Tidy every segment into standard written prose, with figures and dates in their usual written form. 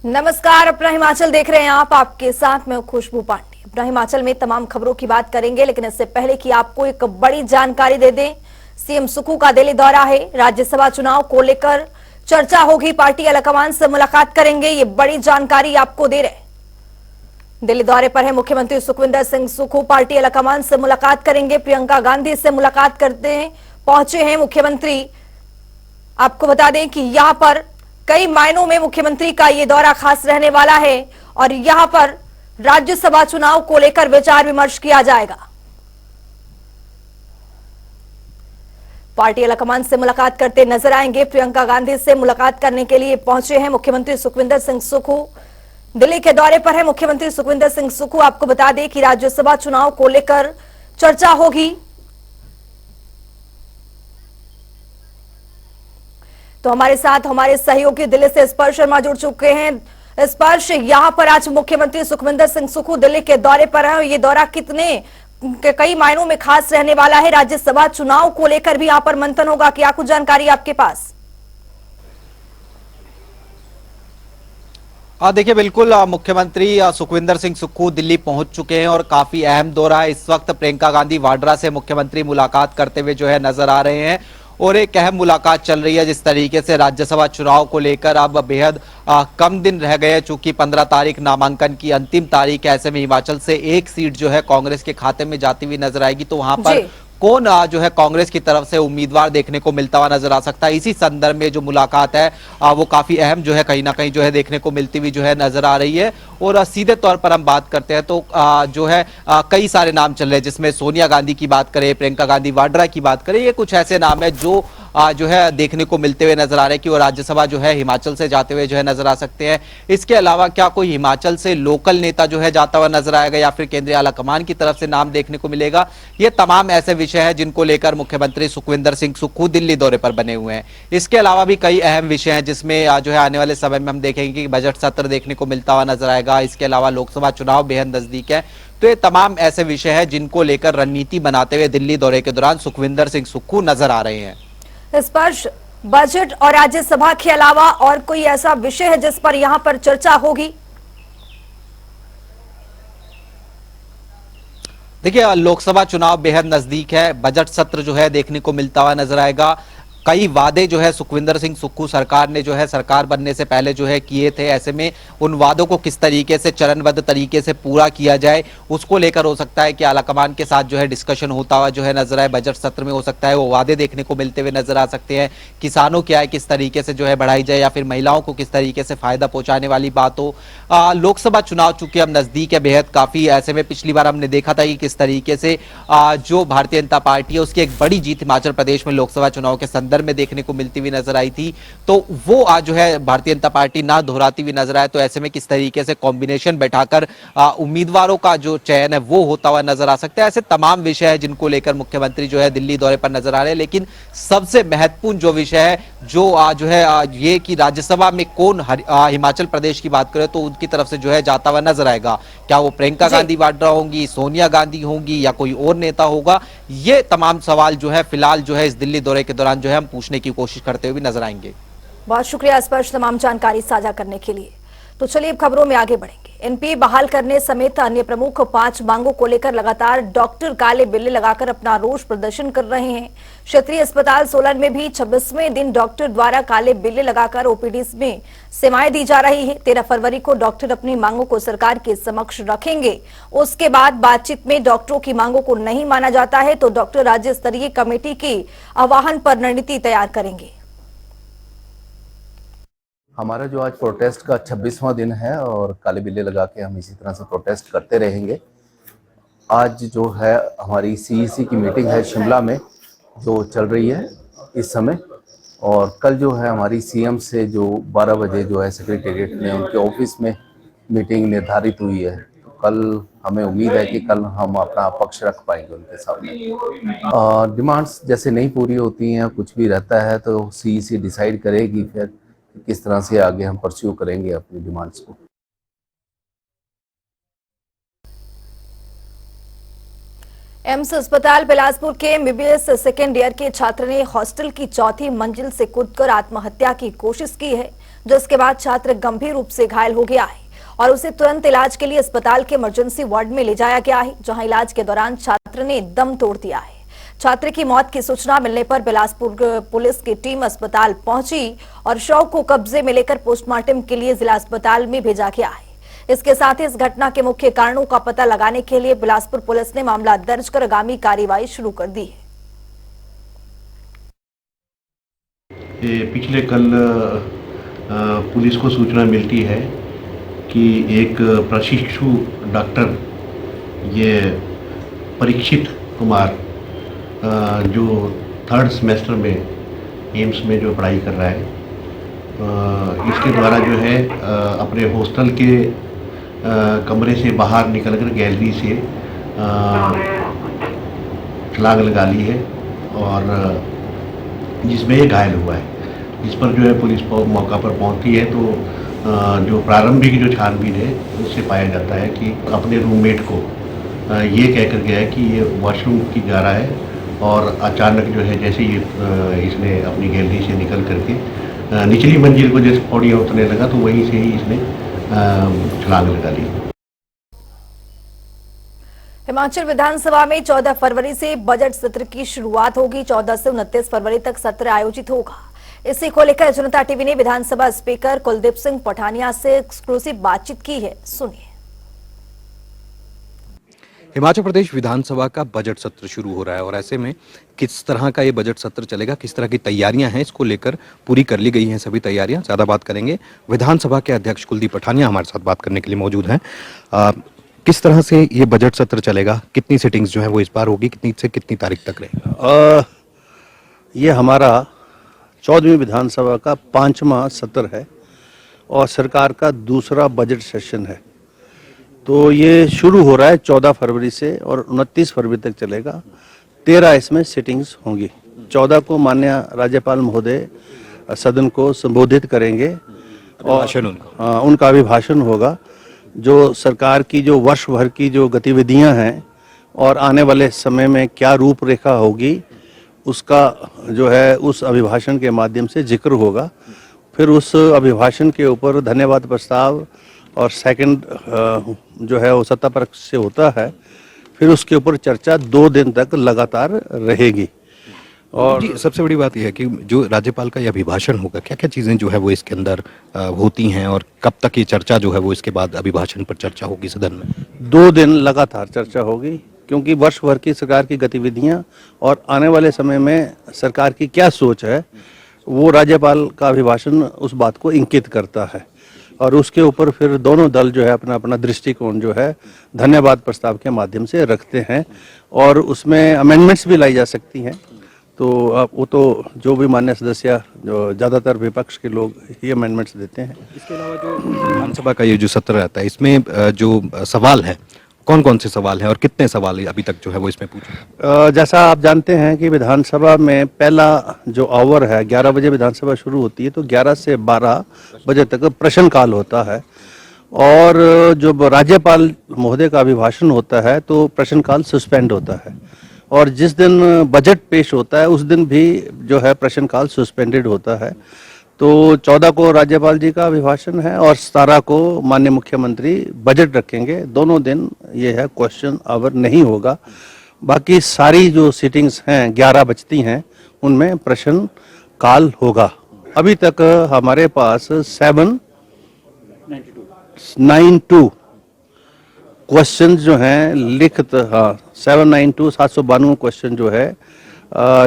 नमस्कार, अपना हिमाचल देख रहे हैं आप। आपके साथ मैं खुशबू पांडे। अपना हिमाचल में तमाम खबरों की बात करेंगे, लेकिन इससे पहले कि आपको एक बड़ी जानकारी दे दें, सीएम सुक्खू का दिल्ली दौरा है। राज्यसभा चुनाव को लेकर चर्चा होगी, पार्टी आलाकमान से मुलाकात करेंगे, ये बड़ी जानकारी आपको दे रहे। दिल्ली दौरे पर है मुख्यमंत्री सुखविंदर सिंह सुक्खू, पार्टी आलाकमान से मुलाकात करेंगे। प्रियंका गांधी से मुलाकात करते पहुंचे हैं मुख्यमंत्री। आपको बता दें कि यहां पर कई मायनों में मुख्यमंत्री का ये दौरा खास रहने वाला है और यहां पर राज्यसभा चुनाव को लेकर विचार विमर्श किया जाएगा। पार्टी आलाकमान से मुलाकात करते नजर आएंगे। प्रियंका गांधी से मुलाकात करने के लिए पहुंचे हैं मुख्यमंत्री सुखविंदर सिंह सुक्खू। दिल्ली के दौरे पर है मुख्यमंत्री सुखविंदर सिंह सुक्खू। आपको बता दें कि राज्यसभा चुनाव को लेकर चर्चा होगी। तो हमारे साथ हमारे सहयोगी दिल्ली से स्पर्श शर्मा जुड़ चुके हैं। स्पर्श, यहां पर आज मुख्यमंत्री सुखविंदर सिंह सुक्खू दिल्ली के दौरे पर है। ये दौरा कई मायनों में खास रहने वाला है। राज्यसभा चुनाव को लेकर भी यहां पर मंथन होगा। क्या कुछ जानकारी आपके पास? देखिए, बिल्कुल मुख्यमंत्री सुखविंदर सिंह सुक्खू दिल्ली पहुंच चुके हैं और काफी अहम दौरा है। इस वक्त प्रियंका गांधी वाड्रा से मुख्यमंत्री मुलाकात करते हुए जो है नजर आ रहे हैं और एक अहम मुलाकात चल रही है। जिस तरीके से राज्यसभा चुनाव को लेकर अब बेहद कम दिन रह गए, चूंकि 15 तारीख नामांकन की अंतिम तारीख है। ऐसे में हिमाचल से एक सीट जो है कांग्रेस के खाते में जाती हुई नजर आएगी। तो वहां पर कौन जो है कांग्रेस की तरफ से उम्मीदवार देखने को मिलता हुआ नजर आ सकता है, इसी संदर्भ में जो मुलाकात है वो काफी अहम जो है कहीं ना कहीं जो है देखने को मिलती हुई जो है नजर आ रही है। और सीधे तौर पर हम बात करते हैं तो जो है कई सारे नाम चल रहे हैं, जिसमें सोनिया गांधी की बात करें, प्रियंका गांधी वाड्रा की बात करें, ये कुछ ऐसे नाम है जो है देखने को मिलते हुए नजर आ रहे हैं कि वो राज्यसभा जो है हिमाचल से जाते हुए जो है नजर आ सकते हैं। इसके अलावा क्या कोई हिमाचल से लोकल नेता जो है जाता हुआ नजर आएगा या फिर केंद्रीय आलाकमान की तरफ से नाम देखने को मिलेगा, ये तमाम ऐसे विषय हैं जिनको लेकर मुख्यमंत्री सुखविंदर सिंह सुक्खू दिल्ली दौरे पर बने हुए हैं। इसके अलावा भी कई अहम विषय हैं जिसमें जो है आने वाले समय में हम देखेंगे कि बजट सत्र देखने को मिलता हुआ नजर आएगा। इसके अलावा लोकसभा चुनाव बेहद नजदीक है। तो ये तमाम ऐसे विषय हैं जिनको लेकर रणनीति बनाते हुए दिल्ली दौरे के दौरान सुखविंदर सिंह सुक्खू नजर आ रहे हैं। स्पर्श, बजट और राज्यसभा के अलावा और कोई ऐसा विषय है जिस पर यहां पर चर्चा होगी? देखिए, लोकसभा चुनाव बेहद नजदीक है। बजट सत्र जो है देखने को मिलता हुआ नजर आएगा। कई वादे जो है सुखविंदर सिंह सुक्खू सरकार ने जो है सरकार बनने से पहले जो है किए थे। ऐसे में उन वादों को किस तरीके से चरणबद्ध तरीके से पूरा किया जाए, उसको लेकर हो सकता है कि आलाकमान के साथ जो है डिस्कशन होता हुआ जो है नजर आए। बजट सत्र में हो सकता है वो वादे देखने को मिलते हुए नजर आ सकते हैं। किसानों की आय किस तरीके से जो है बढ़ाई जाए या फिर महिलाओं को किस तरीके से फायदा पहुंचाने वाली बात हो। लोकसभा चुनाव चूंकि अब नजदीक है बेहद काफी, ऐसे में पिछली बार हमने देखा था कि किस तरीके से जो भारतीय जनता पार्टी है उसकी एक बड़ी जीत हिमाचल प्रदेश में लोकसभा चुनाव के संदर्भ में देखने को मिलती हुई नजर आई थी। तो वो आज जो है भारतीय जनता पार्टी ना दोहराती हुई नजर आए। तो ऐसे में किस तरीके से कॉम्बिनेशन बैठाकर उम्मीदवारों का जो चयन है वो होता हुआ नजर आ सकता है। ऐसे तमाम विषय है जिनको लेकर मुख्यमंत्री जो है दिल्ली दौरे पर नजर आ रहे हैं। लेकिन सबसे महत्वपूर्ण जो विषय है जो है ये कि राज्यसभा में कौन हिमाचल प्रदेश की बात करें तो उनकी तरफ से जो है जाता हुआ नजर आएगा। क्या वो प्रियंका गांधी वाड्रा होंगी, सोनिया गांधी होंगी या कोई और नेता होगा, ये तमाम सवाल जो है फिलहाल जो है इस दिल्ली दौरे के दौरान जो है हम पूछने की कोशिश करते हुए भी नजर आएंगे। बहुत शुक्रिया स्पर्श, तमाम जानकारी साझा करने के लिए। तो चलिए अब खबरों में आगे बढ़ेंगे। एनपीए बहाल करने समेत अन्य प्रमुख 5 मांगों को लेकर लगातार डॉक्टर काले बिल्ले लगाकर अपना रोष प्रदर्शन कर रहे हैं। क्षेत्रीय अस्पताल सोलन में भी 26वें दिन डॉक्टर द्वारा काले बिल्ले लगाकर ओपीडी में सेवाएं दी जा रही है। 13 फरवरी को डॉक्टर अपनी मांगों को सरकार के समक्ष रखेंगे। उसके बाद बातचीत में डॉक्टरों की मांगों को नहीं माना जाता है तो डॉक्टर राज्य स्तरीय कमेटी के आह्वान पर रणनीति तैयार करेंगे। हमारा जो आज प्रोटेस्ट का 26वां दिन है और काले बिल्ले लगा के हम इसी तरह से प्रोटेस्ट करते रहेंगे। आज जो है हमारी सीईसी की मीटिंग है शिमला में जो चल रही है इस समय, और कल जो है हमारी सीएम से जो 12 बजे जो है सेक्रेटेरिएट में उनके ऑफिस में मीटिंग निर्धारित हुई है। तो कल हमें उम्मीद है कि कल हम अपना पक्ष रख पाएंगे उनके सामने। डिमांड्स जैसे नहीं पूरी होती हैं, कुछ भी रहता है तो सीईसी डिसाइड करेगी फिर किस तरह से आगे हम परस्यू करेंगे अपनी डिमांड्स को। एम्स अस्पताल बिलासपुर के एमबीबीएस सेकेंड ईयर के छात्र ने हॉस्टल की 4थी मंजिल से कूदकर आत्महत्या की कोशिश की है। जिसके बाद छात्र गंभीर रूप से घायल हो गया है और उसे तुरंत इलाज के लिए अस्पताल के इमरजेंसी वार्ड में ले जाया गया है, जहां इलाज के दौरान छात्र ने दम तोड़ दिया है। छात्र की मौत की सूचना मिलने पर बिलासपुर पुलिस की टीम अस्पताल पहुंची और शव को कब्जे में लेकर पोस्टमार्टम के लिए जिला अस्पताल में भेजा गया है। इसके साथ ही इस घटना के मुख्य कारणों का पता लगाने के लिए बिलासपुर पुलिस ने मामला दर्ज कर आगामी कार्रवाई शुरू कर दी है। पिछले कल पुलिस को सूचना मिलती है कि एक प्रशिक्षु डॉक्टर ये परीक्षित कुमार जो 3rd सेमेस्टर में एम्स में जो पढ़ाई कर रहा है, इसके द्वारा जो है अपने हॉस्टल के कमरे से बाहर निकलकर गैलरी से छलांग लगा ली है और जिसमें ये घायल हुआ है। इस पर जो है पुलिस मौका पर पहुंचती है तो जो प्रारंभिक जो छानबीन है उससे पाया जाता है कि अपने रूममेट को ये कहकर गया है कि ये वॉशरूम की जा रहा है और अचानक जो है जैसे ही इसने अपनी गैलरी से निकल करके निचली मंजिल को जैसे पौड़ियाँ उतरने लगा तो वहीं से ही इसने छलांग लगा ली। हिमाचल विधानसभा में 14 फरवरी से बजट सत्र की शुरुआत होगी। 14 से 29 फरवरी तक सत्र आयोजित होगा। इसी को लेकर जनता टीवी ने विधानसभा स्पीकर कुलदीप सिंह पठानिया से एक्सक्लूसिव बातचीत की है, सुनिए। हिमाचल प्रदेश विधानसभा का बजट सत्र शुरू हो रहा है और ऐसे में किस तरह का ये बजट सत्र चलेगा, किस तरह की तैयारियां हैं, इसको लेकर पूरी कर ली गई हैं सभी तैयारियां। ज्यादा बात करेंगे, विधानसभा के अध्यक्ष कुलदीप पठानिया हमारे साथ बात करने के लिए मौजूद हैं। किस तरह से ये बजट सत्र चलेगा, कितनी सिटिंग्स जो है वो इस बार होगी, कितनी से कितनी तारीख तक रहेगा? ये हमारा 14वीं विधानसभा का 5वां सत्र है और सरकार का दूसरा बजट सेशन है। तो ये शुरू हो रहा है 14 फरवरी से और 29 फरवरी तक चलेगा। 13 इसमें सिटिंग्स होंगी। 14 को माननीय राज्यपाल महोदय सदन को संबोधित करेंगे और उनका अभिभाषण होगा। जो सरकार की जो वर्ष भर की जो गतिविधियां हैं और आने वाले समय में क्या रूपरेखा होगी उसका जो है उस अभिभाषण के माध्यम से जिक्र होगा। फिर उस अभिभाषण के ऊपर धन्यवाद प्रस्ताव और सेकंड जो है वो सत्ता पक्ष से होता है। फिर उसके ऊपर चर्चा 2 दिन तक लगातार रहेगी। और सबसे बड़ी बात यह है कि जो राज्यपाल का यह अभिभाषण होगा, क्या क्या चीजें जो है वो इसके अंदर होती हैं और कब तक ये चर्चा जो है वो इसके बाद अभिभाषण पर चर्चा होगी सदन में? 2 दिन लगातार चर्चा होगी क्योंकि वर्ष भर की सरकार की गतिविधियां और आने वाले समय में सरकार की क्या सोच है वो राज्यपाल का अभिभाषण उस बात को इंगित करता है और उसके ऊपर फिर दोनों दल जो है अपना अपना दृष्टिकोण जो है धन्यवाद प्रस्ताव के माध्यम से रखते हैं और उसमें अमेंडमेंट्स भी लाई जा सकती हैं। तो वो तो जो भी मान्य सदस्य जो ज़्यादातर विपक्ष के लोग ही अमेंडमेंट्स देते हैं। इसके अलावा जो विधानसभा का ये जो सत्र रहता है इसमें जो सवाल है, कौन कौन से सवाल हैं और कितने सवाल अभी तक जो है वो इसमें पूछे? जैसा आप जानते हैं कि विधानसभा में पहला जो आवर है 11 बजे विधानसभा शुरू होती है तो 11 से 12 बजे तक प्रश्नकाल होता है और जब राज्यपाल महोदय का अभिभाषण होता है तो प्रश्नकाल सस्पेंड होता है और जिस दिन बजट पेश होता है उस दिन भी जो है प्रश्नकाल सस्पेंडेड होता है। तो 14 को राज्यपाल जी का अभिभाषण है और 17 को माननीय मुख्यमंत्री बजट रखेंगे। दोनों दिन ये है क्वेश्चन आवर नहीं होगा। बाकी सारी जो सिटिंग्स हैं 11 बजती हैं उनमें प्रश्न काल होगा। अभी तक हमारे पास 792 क्वेश्चन जो हैं लिखित 792 क्वेश्चन जो है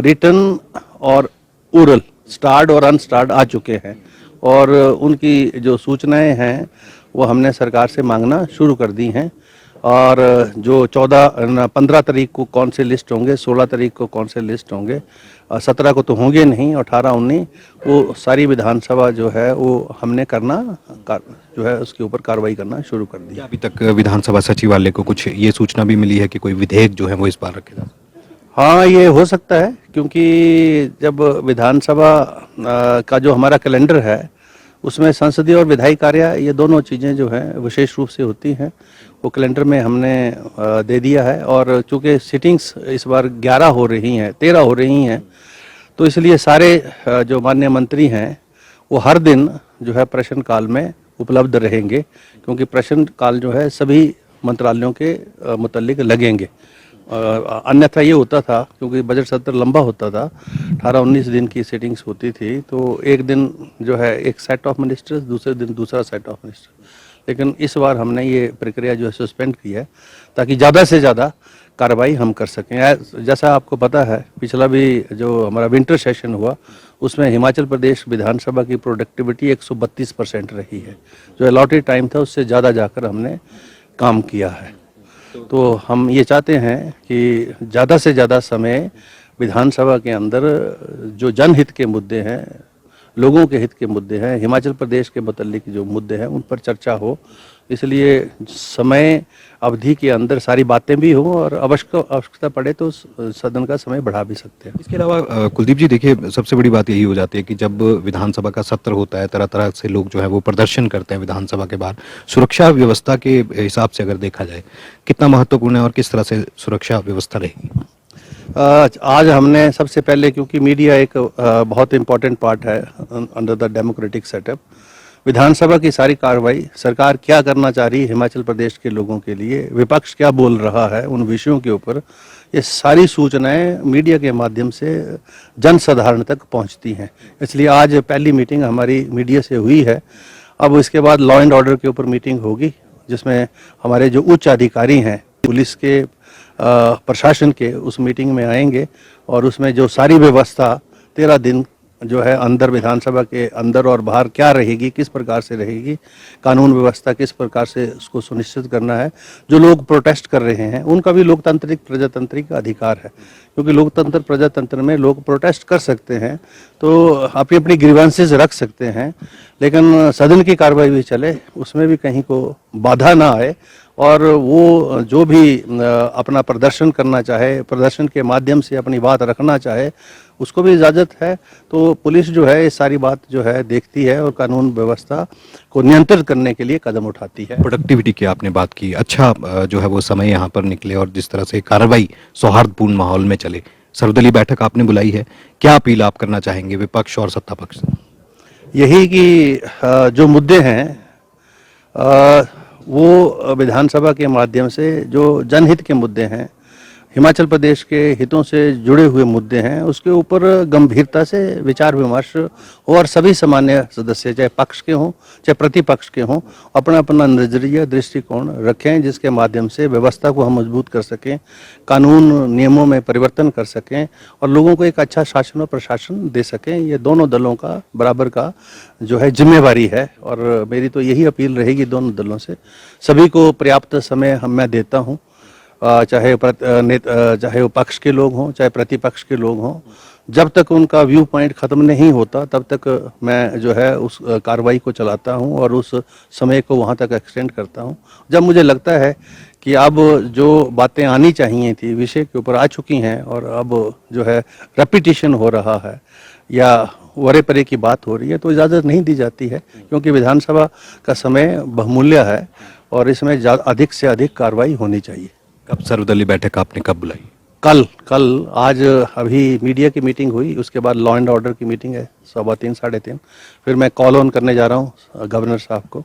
रिटन और ओरल स्टार्ड और अनस्टार्ड आ चुके हैं और उनकी जो सूचनाएं हैं वो हमने सरकार से मांगना शुरू कर दी हैं और जो 15 तारीख को कौन से लिस्ट होंगे, 16 तारीख को कौन से लिस्ट होंगे, 17 को तो होंगे नहीं, 18, 19 वो सारी विधानसभा जो है वो हमने करना जो है उसके ऊपर कार्रवाई करना शुरू कर दी। अभी तक विधानसभा सचिवालय को कुछ ये सूचना भी मिली है कि कोई विधेयक जो है वो इस बार रखेगा? हाँ, ये हो सकता है क्योंकि जब विधानसभा का जो हमारा कैलेंडर है उसमें संसदीय और विधायी कार्य ये दोनों चीज़ें जो हैं विशेष रूप से होती हैं। वो कैलेंडर में हमने दे दिया है और चूँकि सिटिंग्स इस बार 11 हो रही हैं, 13 हो रही हैं, तो इसलिए सारे जो माननीय मंत्री हैं वो हर दिन जो है प्रश्न काल में उपलब्ध रहेंगे, क्योंकि प्रश्न काल जो है सभी मंत्रालयों के मुतल्लिक लगेंगे। अन्यथा ये होता था, क्योंकि बजट सत्र लंबा होता था, 18-19 दिन की सिटिंग्स होती थी, तो एक दिन जो है एक सेट ऑफ मिनिस्टर्स, दूसरे दिन दूसरा सेट ऑफ मिनिस्टर। लेकिन इस बार हमने ये प्रक्रिया जो है सस्पेंड की है, ताकि ज़्यादा से ज़्यादा कार्रवाई हम कर सकें। जैसा आपको पता है, पिछला भी जो हमारा विंटर सेशन हुआ, उसमें हिमाचल प्रदेश विधानसभा की प्रोडक्टिविटी 132% रही है। जो अलॉटेड टाइम था उससे ज़्यादा जाकर हमने काम किया है। तो हम ये चाहते हैं कि ज़्यादा से ज़्यादा समय विधानसभा के अंदर जो जनहित के मुद्दे हैं, लोगों के हित के मुद्दे हैं, हिमाचल प्रदेश के मुतल्लिक जो मुद्दे हैं उन पर चर्चा हो। इसलिए समय अवधि के अंदर सारी बातें भी हों, और आवश्यकता पड़े तो सदन का समय बढ़ा भी सकते हैं। इसके अलावा कुलदीप जी, देखिए सबसे बड़ी बात यही हो जाती है कि जब विधानसभा का सत्र होता है, तरह तरह से लोग जो है वो प्रदर्शन करते हैं विधानसभा के बाहर। सुरक्षा व्यवस्था के हिसाब से अगर देखा जाए, कितना महत्वपूर्ण है और किस तरह से सुरक्षा व्यवस्था रहेगी? आज हमने सबसे पहले, क्योंकि मीडिया एक बहुत इम्पोर्टेंट पार्ट है अंडर द डेमोक्रेटिक सेटअप, विधानसभा की सारी कार्रवाई, सरकार क्या करना चाह रही है हिमाचल प्रदेश के लोगों के लिए, विपक्ष क्या बोल रहा है उन विषयों के ऊपर, ये सारी सूचनाएं मीडिया के माध्यम से जनसाधारण तक पहुंचती हैं। इसलिए आज पहली मीटिंग हमारी मीडिया से हुई है। अब इसके बाद लॉ एंड ऑर्डर के ऊपर मीटिंग होगी, जिसमें हमारे जो उच्च अधिकारी हैं पुलिस के, प्रशासन के, उस मीटिंग में आएंगे, और उसमें जो सारी व्यवस्था 13 दिन जो है अंदर विधानसभा के अंदर और बाहर क्या रहेगी, किस प्रकार से रहेगी, कानून व्यवस्था किस प्रकार से उसको सुनिश्चित करना है। जो लोग प्रोटेस्ट कर रहे हैं उनका भी लोकतांत्रिक प्रजातांत्रिक अधिकार है, क्योंकि लोकतंत्र प्रजातंत्र में लोग प्रोटेस्ट कर सकते हैं, तो आप अपनी ग्रीवेंसेस रख सकते हैं, लेकिन सदन की कार्रवाई भी चले, उसमें भी कहीं को बाधा ना आए, और वो जो भी अपना प्रदर्शन करना चाहे, प्रदर्शन के माध्यम से अपनी बात रखना चाहे, उसको भी इजाज़त है। तो पुलिस जो है ये सारी बात जो है देखती है और कानून व्यवस्था को नियंत्रित करने के लिए कदम उठाती है। प्रोडक्टिविटी की आपने बात की, अच्छा जो है वो समय यहाँ पर निकले और जिस तरह से कार्रवाई सौहार्दपूर्ण माहौल में चले। सर्वदलीय बैठक आपने बुलाई है, क्या अपील आप करना चाहेंगे विपक्ष और सत्ता पक्ष? यही कि जो मुद्दे हैं वो विधानसभा के माध्यम से जो जनहित के मुद्दे हैं, हिमाचल प्रदेश के हितों से जुड़े हुए मुद्दे हैं, उसके ऊपर गंभीरता से विचार विमर्श हो, और सभी सामान्य सदस्य, चाहे पक्ष के हों चाहे प्रतिपक्ष के हों, अपना अपना नजरिया दृष्टिकोण रखें, जिसके माध्यम से व्यवस्था को हम मजबूत कर सकें, कानून नियमों में परिवर्तन कर सकें, और लोगों को एक अच्छा शासन और प्रशासन दे सकें। ये दोनों दलों का बराबर का जो है जिम्मेवारी है, और मेरी तो यही अपील रहेगी दोनों दलों से। सभी को पर्याप्त समय मैं देता हूँ, चाहे वो पक्ष के लोग हों चाहे प्रतिपक्ष के लोग हों, जब तक उनका व्यू पॉइंट खत्म नहीं होता तब तक मैं जो है उस कार्रवाई को चलाता हूं, और उस समय को वहां तक एक्सटेंड करता हूं। जब मुझे लगता है कि अब जो बातें आनी चाहिए थी विषय के ऊपर आ चुकी हैं, और अब जो है रेपिटिशन हो रहा है या वरे परे की बात हो रही है, तो इजाज़त नहीं दी जाती है, क्योंकि विधानसभा का समय बहुमूल्य है और इसमें अधिक से अधिक कार्रवाई होनी चाहिए। कब सर्वदलीय बैठक आपने कब बुलाई? कल आज अभी मीडिया की मीटिंग हुई, उसके बाद लॉ एंड ऑर्डर की मीटिंग है 3:15 साढ़े 3, फिर मैं कॉल ऑन करने जा रहा हूँ गवर्नर साहब को,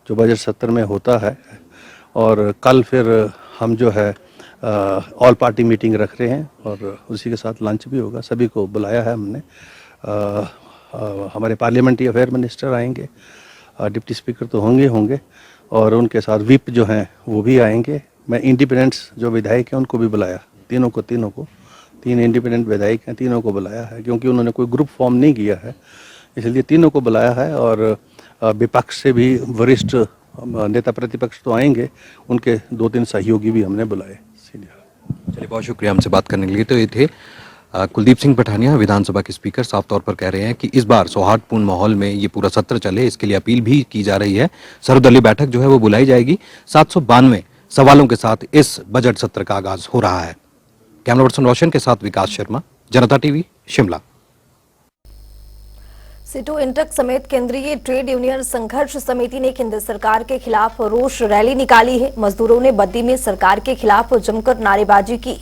जो बजट सत्र में होता है, और कल फिर हम जो है ऑल पार्टी मीटिंग रख रहे हैं, और उसी के साथ लंच भी होगा। सभी को बुलाया है हमने। हमारे पार्लियामेंट्री अफेयर मिनिस्टर आएंगे, डिप्टी स्पीकर तो होंगे, और उनके साथ विप जो हैं वो भी आएंगे। मैं इंडिपेंडेंट्स जो विधायक हैं उनको भी बुलाया, तीनों को 3 इंडिपेंडेंट विधायक हैं, तीनों को बुलाया है, क्योंकि उन्होंने कोई ग्रुप फॉर्म नहीं किया है, इसलिए तीनों को बुलाया है। और विपक्ष से भी वरिष्ठ नेता प्रतिपक्ष तो आएंगे, उनके 2-3 सहयोगी भी हमने बुलाए। चलिए, बहुत शुक्रिया हमसे बात करने के लिए। तो ये थे कुलदीप सिंह पठानिया, विधानसभा के स्पीकर, साफ तौर पर कह रहे हैं कि इस बार सौहार्दपूर्ण माहौल में ये पूरा सत्र चले, इसके लिए अपील भी की जा रही है। सर्वदलीय बैठक जो है वो बुलाई जाएगी। 792 सवालों के साथ इस बजट सत्र का आगाज हो रहा है। कैमरा पर्सन रोशन के साथ विकास शर्मा, जनता टीवी, शिमला। सिटो इंटक समेत केंद्रीय ट्रेड यूनियन संघर्ष समिति ने केंद्र सरकार के खिलाफ रोष रैली निकाली है। मजदूरों ने बद्दी में सरकार के खिलाफ जमकर नारेबाजी की।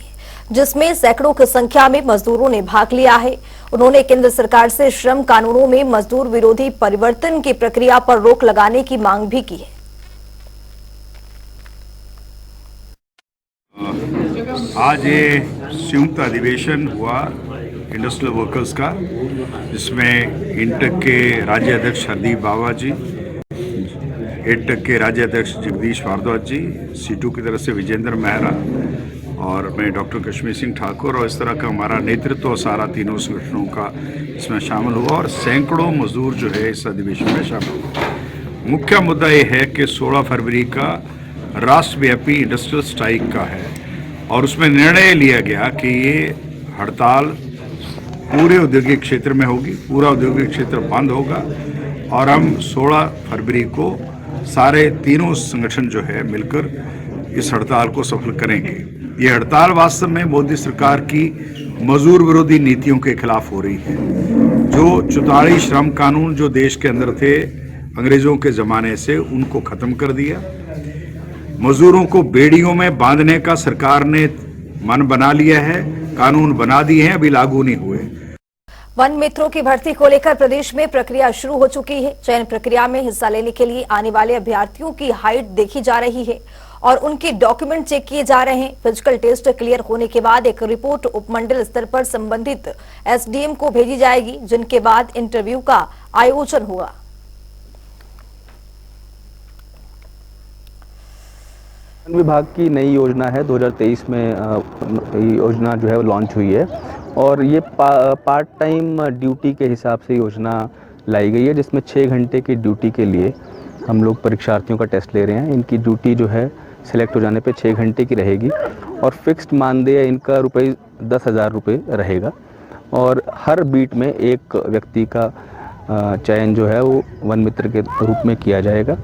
जिसमें सैकड़ों की संख्या में मजदूरों ने भाग लिया है। उन्होंने केंद्र सरकार से श्रम कानूनों में मजदूर विरोधी परिवर्तन की प्रक्रिया पर रोक लगाने की मांग भी की है। आज ये संयुक्त अधिवेशन हुआ इंडस्ट्रियल वर्कर्स का, जिसमें इंटक के राज्य अध्यक्ष हरदीप बावा जी, एडटक के राज्य अध्यक्ष जगदीश भारद्वाज जी, सीटू की तरफ से विजेंद्र मेहरा और मैं डॉक्टर कश्मीर सिंह ठाकुर, और इस तरह का हमारा नेतृत्व सारा तीनों संगठनों का इसमें शामिल हुआ और सैकड़ों मजदूर जो है इस अधिवेशन में शामिल हुए। मुख्य मुद्दा ये है कि 16 फरवरी का राष्ट्रव्यापी इंडस्ट्रियल स्ट्राइक का है और उसमें निर्णय लिया गया कि ये हड़ताल पूरे औद्योगिक क्षेत्र में होगी, पूरा औद्योगिक क्षेत्र बंद होगा और हम 16 फरवरी को सारे तीनों संगठन जो है मिलकर इस हड़ताल को सफल करेंगे। ये हड़ताल वास्तव में मोदी सरकार की मजदूर विरोधी नीतियों के खिलाफ हो रही है। जो 44 श्रम कानून जो देश के अंदर थे अंग्रेजों के जमाने से, उनको खत्म कर दिया। मजदूरों को बेड़ियों में बांधने का सरकार ने मन बना लिया है, कानून बना दिए हैं, अभी लागू नहीं हुए। वन मित्रों की भर्ती को लेकर प्रदेश में प्रक्रिया शुरू हो चुकी है। चयन प्रक्रिया में हिस्सा लेने के लिए आने वाले अभ्यर्थियों की हाइट देखी जा रही है और उनके डॉक्यूमेंट चेक किए जा रहे हैं। फिजिकल टेस्ट क्लियर होने के बाद एक रिपोर्ट उपमंडल स्तर पर संबंधित एसडीएम को भेजी जाएगी, जिनके बाद इंटरव्यू का आयोजन होगा। वन विभाग की नई योजना है, 2023 में योजना जो है वो लॉन्च हुई है और ये पार्ट टाइम ड्यूटी के हिसाब से योजना लाई गई है, जिसमें 6 घंटे की ड्यूटी के लिए हम लोग परीक्षार्थियों का टेस्ट ले रहे हैं। इनकी ड्यूटी जो है सिलेक्ट हो जाने पे 6 घंटे की रहेगी और फिक्स्ड मानदेय इनका 10,000 रुपये रहेगा और हर बीट में एक व्यक्ति का चयन जो है वो वन मित्र के रूप में किया जाएगा।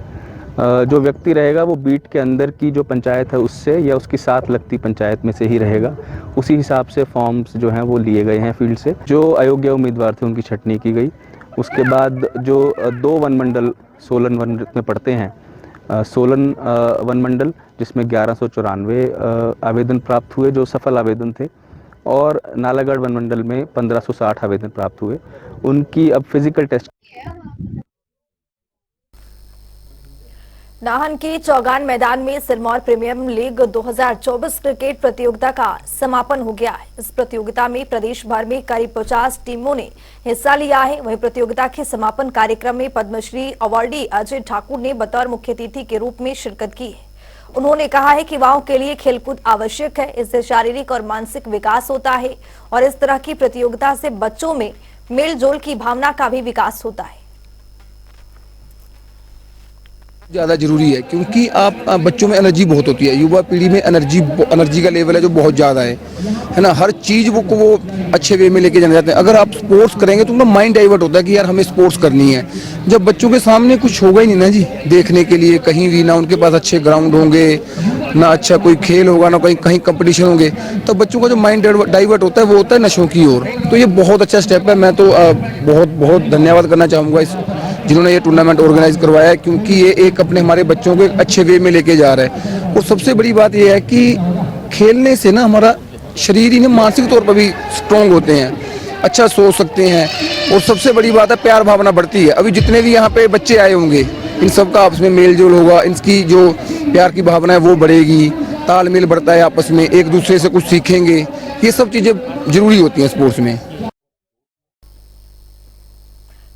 जो व्यक्ति रहेगा वो बीट के अंदर की जो पंचायत है उससे या उसकी साथ लगती पंचायत में से ही रहेगा। उसी हिसाब से फॉर्म्स जो हैं वो लिए गए हैं फील्ड से। जो अयोग्य उम्मीदवार थे उनकी छटनी की गई। उसके बाद जो 2 वन मंडल सोलन वन में पड़ते हैं, सोलन वन मंडल जिसमें 1194 आवेदन प्राप्त हुए जो सफल आवेदन थे और नालागढ़ वन मंडल में 1560 आवेदन प्राप्त हुए, उनकी अब फिजिकल टेस्ट। नाहन के चौगान मैदान में सिरमौर प्रीमियर लीग 2024 क्रिकेट प्रतियोगिता का समापन हो गया है। इस प्रतियोगिता में प्रदेश भर में करीब 50 टीमों ने हिस्सा लिया है। वहीं प्रतियोगिता के समापन कार्यक्रम में पद्मश्री अवार्डी अजय ठाकुर ने बतौर मुख्य अतिथि के रूप में शिरकत की है। उन्होंने कहा है कि युवाओं के लिए खेलकूद आवश्यक है, इससे शारीरिक और मानसिक विकास होता है और इस तरह की प्रतियोगिता से बच्चों में मेल जोल की भावना का भी विकास होता है। ज़्यादा जरूरी है क्योंकि आप बच्चों में एनर्जी बहुत होती है, युवा पीढ़ी में एनर्जी का लेवल है जो बहुत ज़्यादा है ना। हर चीज़ वो अच्छे वे में लेके जाने जाते हैं। अगर आप स्पोर्ट्स करेंगे तो उनका माइंड डाइवर्ट होता है कि यार हमें स्पोर्ट्स करनी है। जब बच्चों के सामने कुछ होगा ही नहीं ना जी देखने के लिए कहीं भी, ना उनके पास अच्छे ग्राउंड होंगे, ना अच्छा कोई खेल होगा, ना कहीं कंपटीशन होंगे, तो बच्चों का जो माइंड डाइवर्ट होता है वो होता है नशों की ओर। तो ये बहुत अच्छा स्टेप है। मैं तो बहुत बहुत धन्यवाद करना चाहूँगा इस जिन्होंने ये टूर्नामेंट ऑर्गेनाइज करवाया है, क्योंकि ये एक अपने हमारे बच्चों को एक अच्छे वे में लेके जा रहा है। और सबसे बड़ी बात ये है कि खेलने से ना हमारा शरीर ही ना मानसिक तौर पर भी स्ट्रांग होते हैं, अच्छा सोच सकते हैं और सबसे बड़ी बात है प्यार भावना बढ़ती है। अभी जितने भी यहाँ पे बच्चे आए होंगे इन सब का आपस में मेल जोल होगा, इनकी जो प्यार की भावना है वो बढ़ेगी, तालमेल बढ़ता है आपस में, एक दूसरे से कुछ सीखेंगे। ये सब चीजें जरूरी होती हैं स्पोर्ट्स में।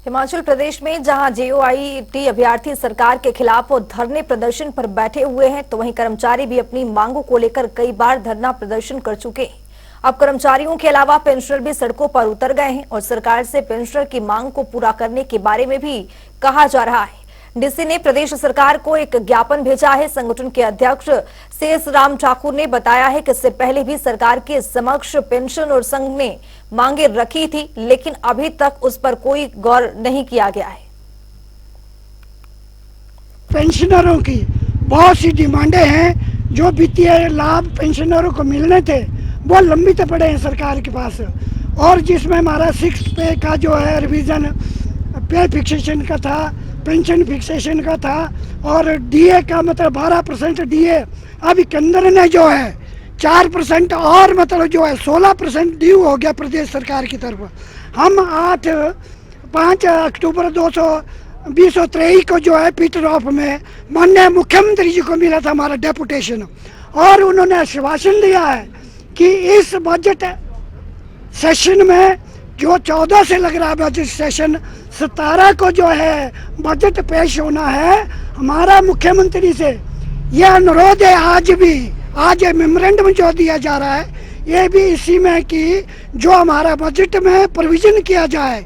हिमाचल प्रदेश में जहां जेओआईटी अभ्यर्थी सरकार के खिलाफ धरने प्रदर्शन पर बैठे हुए हैं, तो वहीं कर्मचारी भी अपनी मांगों को लेकर कई बार धरना प्रदर्शन कर चुके हैं। अब कर्मचारियों के अलावा पेंशनर भी सड़कों पर उतर गए हैं और सरकार से पेंशनर की मांग को पूरा करने के बारे में भी कहा जा रहा है। डीसी ने प्रदेश सरकार को एक ज्ञापन भेजा है। संगठन के अध्यक्ष शेष राम ठाकुर ने बताया है कि इससे पहले भी सरकार के समक्ष पेंशन और संघ ने मांगे रखी थी, लेकिन अभी तक उस पर कोई गौर नहीं किया गया है। पेंशनरों की बहुत सी डिमांडें हैं जो वित्तीय लाभ पेंशनरों को मिलने थे वो लंबित पड़े हैं सरकार के पास। और जिसमें हमारा 6 पे का जो है रिवीजन पे फिक्सेशन का था, पेंशन फिक्सेशन का था और डीए का मतलब 12% डीए अभी केंद्र ने जो है 4% और मतलब जो है 16% ड्यू हो गया प्रदेश सरकार की तरफ। हम 5 अक्टूबर 2023 को जो है पीटर ऑफ में माननीय मुख्यमंत्री जी को मिला था हमारा डेपुटेशन, और उन्होंने आश्वासन दिया है कि इस बजट सेशन में जो 14 से लग रहा है बजट सेशन, 17 को जो है बजट पेश होना है। हमारा मुख्यमंत्री से यह अनुरोध है आज मेमोरेंडम जो दिया जा रहा है ये भी इसी में कि जो हमारा बजट में प्रोविजन किया जाए।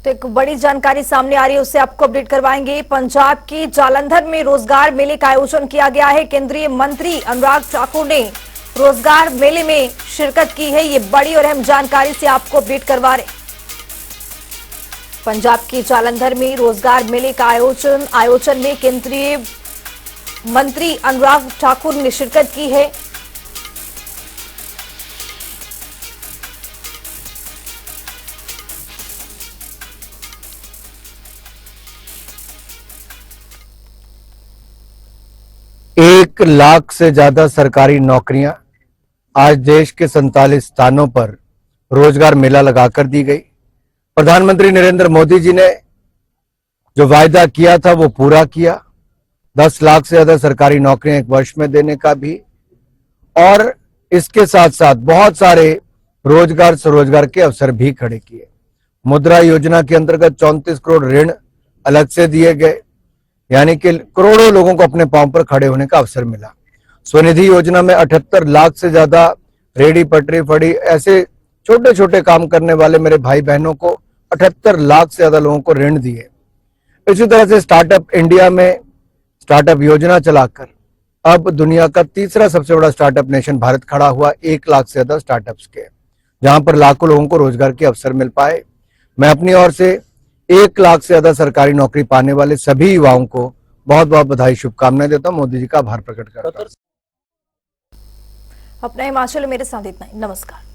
तो एक बड़ी जानकारी सामने आ रही है, उससे आपको अपडेट करवाएंगे। पंजाब की जालंधर में रोजगार मेले का आयोजन किया गया है। केंद्रीय मंत्री अनुराग ठाकुर ने रोजगार मेले में शिरकत की है। ये बड़ी और अहम जानकारी से आपको अपडेट करवा रहे। पंजाब की जालंधर में रोजगार मेले का आयोजन में केंद्रीय मंत्री अनुराग ठाकुर ने शिरकत की है। एक लाख से ज्यादा सरकारी नौकरियां आज देश के 47 स्थानों पर रोजगार मेला लगाकर दी गई। प्रधानमंत्री नरेंद्र मोदी जी ने जो वायदा किया था वो पूरा किया। 10 लाख से ज्यादा सरकारी नौकरियां एक वर्ष में देने का भी, और इसके साथ साथ बहुत सारे रोजगार स्वरोजगार के अवसर भी खड़े किए। मुद्रा योजना के अंतर्गत 34 करोड़ ऋण अलग से दिए गए, यानी कि करोड़ों लोगों को अपने पांव पर खड़े होने का अवसर मिला। स्वनिधि योजना में 78 लाख से ज्यादा रेडी पटरी फड़ी ऐसे छोटे छोटे काम करने वाले मेरे भाई बहनों को 78 लाख से ज्यादा लोगों को ऋण दिए। इसी तरह से स्टार्टअप इंडिया में स्टार्टअप योजना चलाकर अब दुनिया का तीसरा सबसे बड़ा स्टार्टअप नेशन भारत खड़ा हुआ 1 लाख से ज्यादा स्टार्टअप्स के, जहां पर लाखों लोगों को रोजगार के अवसर मिल पाए। मैं अपनी ओर से 1 लाख से ज्यादा सरकारी नौकरी पाने वाले सभी युवाओं को बहुत बहुत बधाई शुभकामनाएं देता हूं, मोदी जी का आभार प्रकट करता हूं। अपना हिमाचल मेरे साथ इतना ही। नमस्कार।